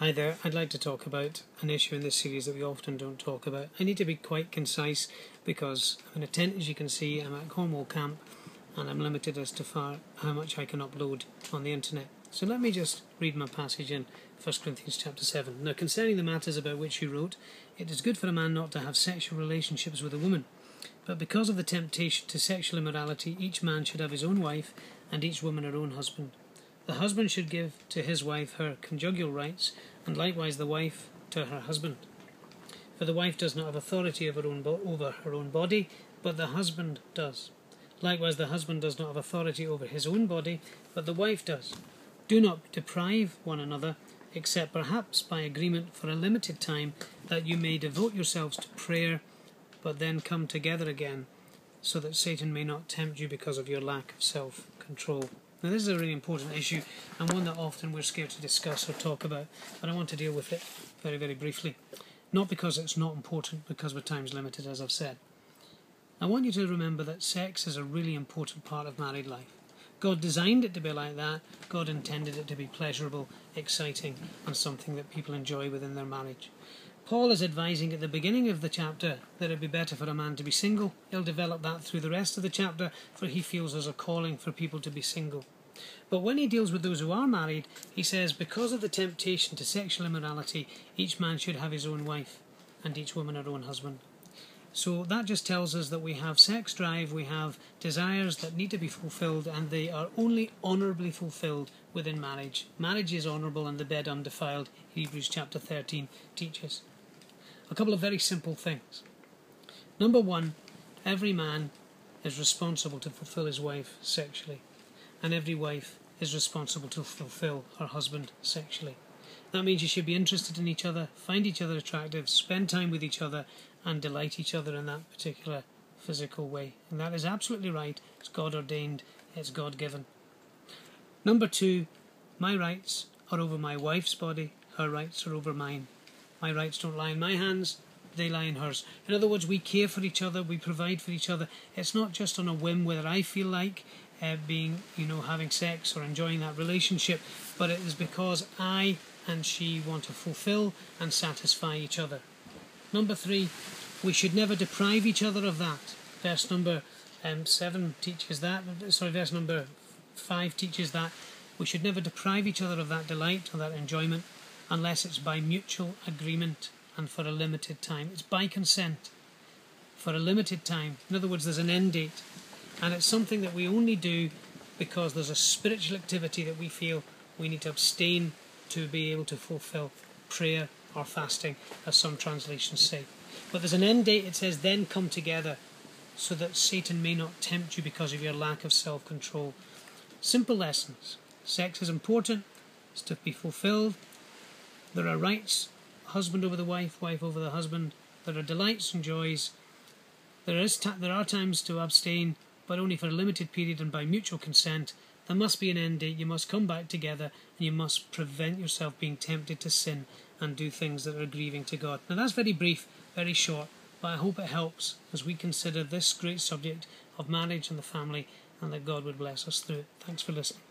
Hi there, I'd like to talk about an issue in this series that we often don't talk about. I need to be quite concise because I'm in a tent, as you can see. I'm at Cornwall Camp and I'm limited as to how much I can upload on the internet. So let me just read my passage in 1 Corinthians chapter 7. Now, concerning the matters about which you wrote, it is good for a man not to have sexual relationships with a woman. But because of the temptation to sexual immorality, each man should have his own wife and each woman her own husband. The husband should give to his wife her conjugal rights, and likewise the wife to her husband. For the wife does not have authority over her own body, but the husband does. Likewise the husband does not have authority over his own body, but the wife does. Do not deprive one another, except perhaps by agreement for a limited time, that you may devote yourselves to prayer, but then come together again, so that Satan may not tempt you because of your lack of self-control. Now, this is a really important issue, and one that often we're scared to discuss or talk about, but I want to deal with it very, very briefly. Not because it's not important, because we're time's limited, as I've said. I want you to remember that sex is a really important part of married life. God designed it to be like that. God intended it to be pleasurable, exciting, and something that people enjoy within their marriage. Paul is advising at the beginning of the chapter that it would be better for a man to be single. He'll develop that through the rest of the chapter, for he feels there's a calling for people to be single. But when he deals with those who are married, he says, because of the temptation to sexual immorality, each man should have his own wife and each woman her own husband. So that just tells us that we have sex drive, we have desires that need to be fulfilled, and they are only honourably fulfilled within marriage. Marriage is honourable and the bed undefiled, Hebrews chapter 13 teaches. A couple of very simple things. Number one, every man is responsible to fulfill his wife sexually, and every wife is responsible to fulfill her husband sexually. That means you should be interested in each other, find each other attractive, spend time with each other, and delight each other in that particular physical way. And that is absolutely right. It's God ordained, it's God given. Number two, my rights are over my wife's body, her rights are over mine. My rights don't lie in my hands, they lie in hers. In other words, we care for each other, we provide for each other. It's not just on a whim whether I feel like having sex or enjoying that relationship, but it is because I and she want to fulfill and satisfy each other. Number three, we should never deprive each other of that. Verse number 7 teaches that. Verse number 5 teaches that. We should never deprive each other of that delight or that enjoyment unless it's by mutual agreement and for a limited time. It's by consent for a limited time. In other words, there's an end date. And it's something that we only do because there's a spiritual activity that we feel we need to abstain to be able to fulfill, prayer or fasting, as some translations say. But there's an end date. It says, then come together, so that Satan may not tempt you because of your lack of self-control. Simple lessons. Sex is important. It's to be fulfilled. There are rights, husband over the wife, wife over the husband. There are delights and joys. There are times to abstain, but only for a limited period and by mutual consent. There must be an end date. You must come back together, and you must prevent yourself being tempted to sin and do things that are grieving to God. Now that's very brief, very short, but I hope it helps as we consider this great subject of marriage and the family, and that God would bless us through it. Thanks for listening.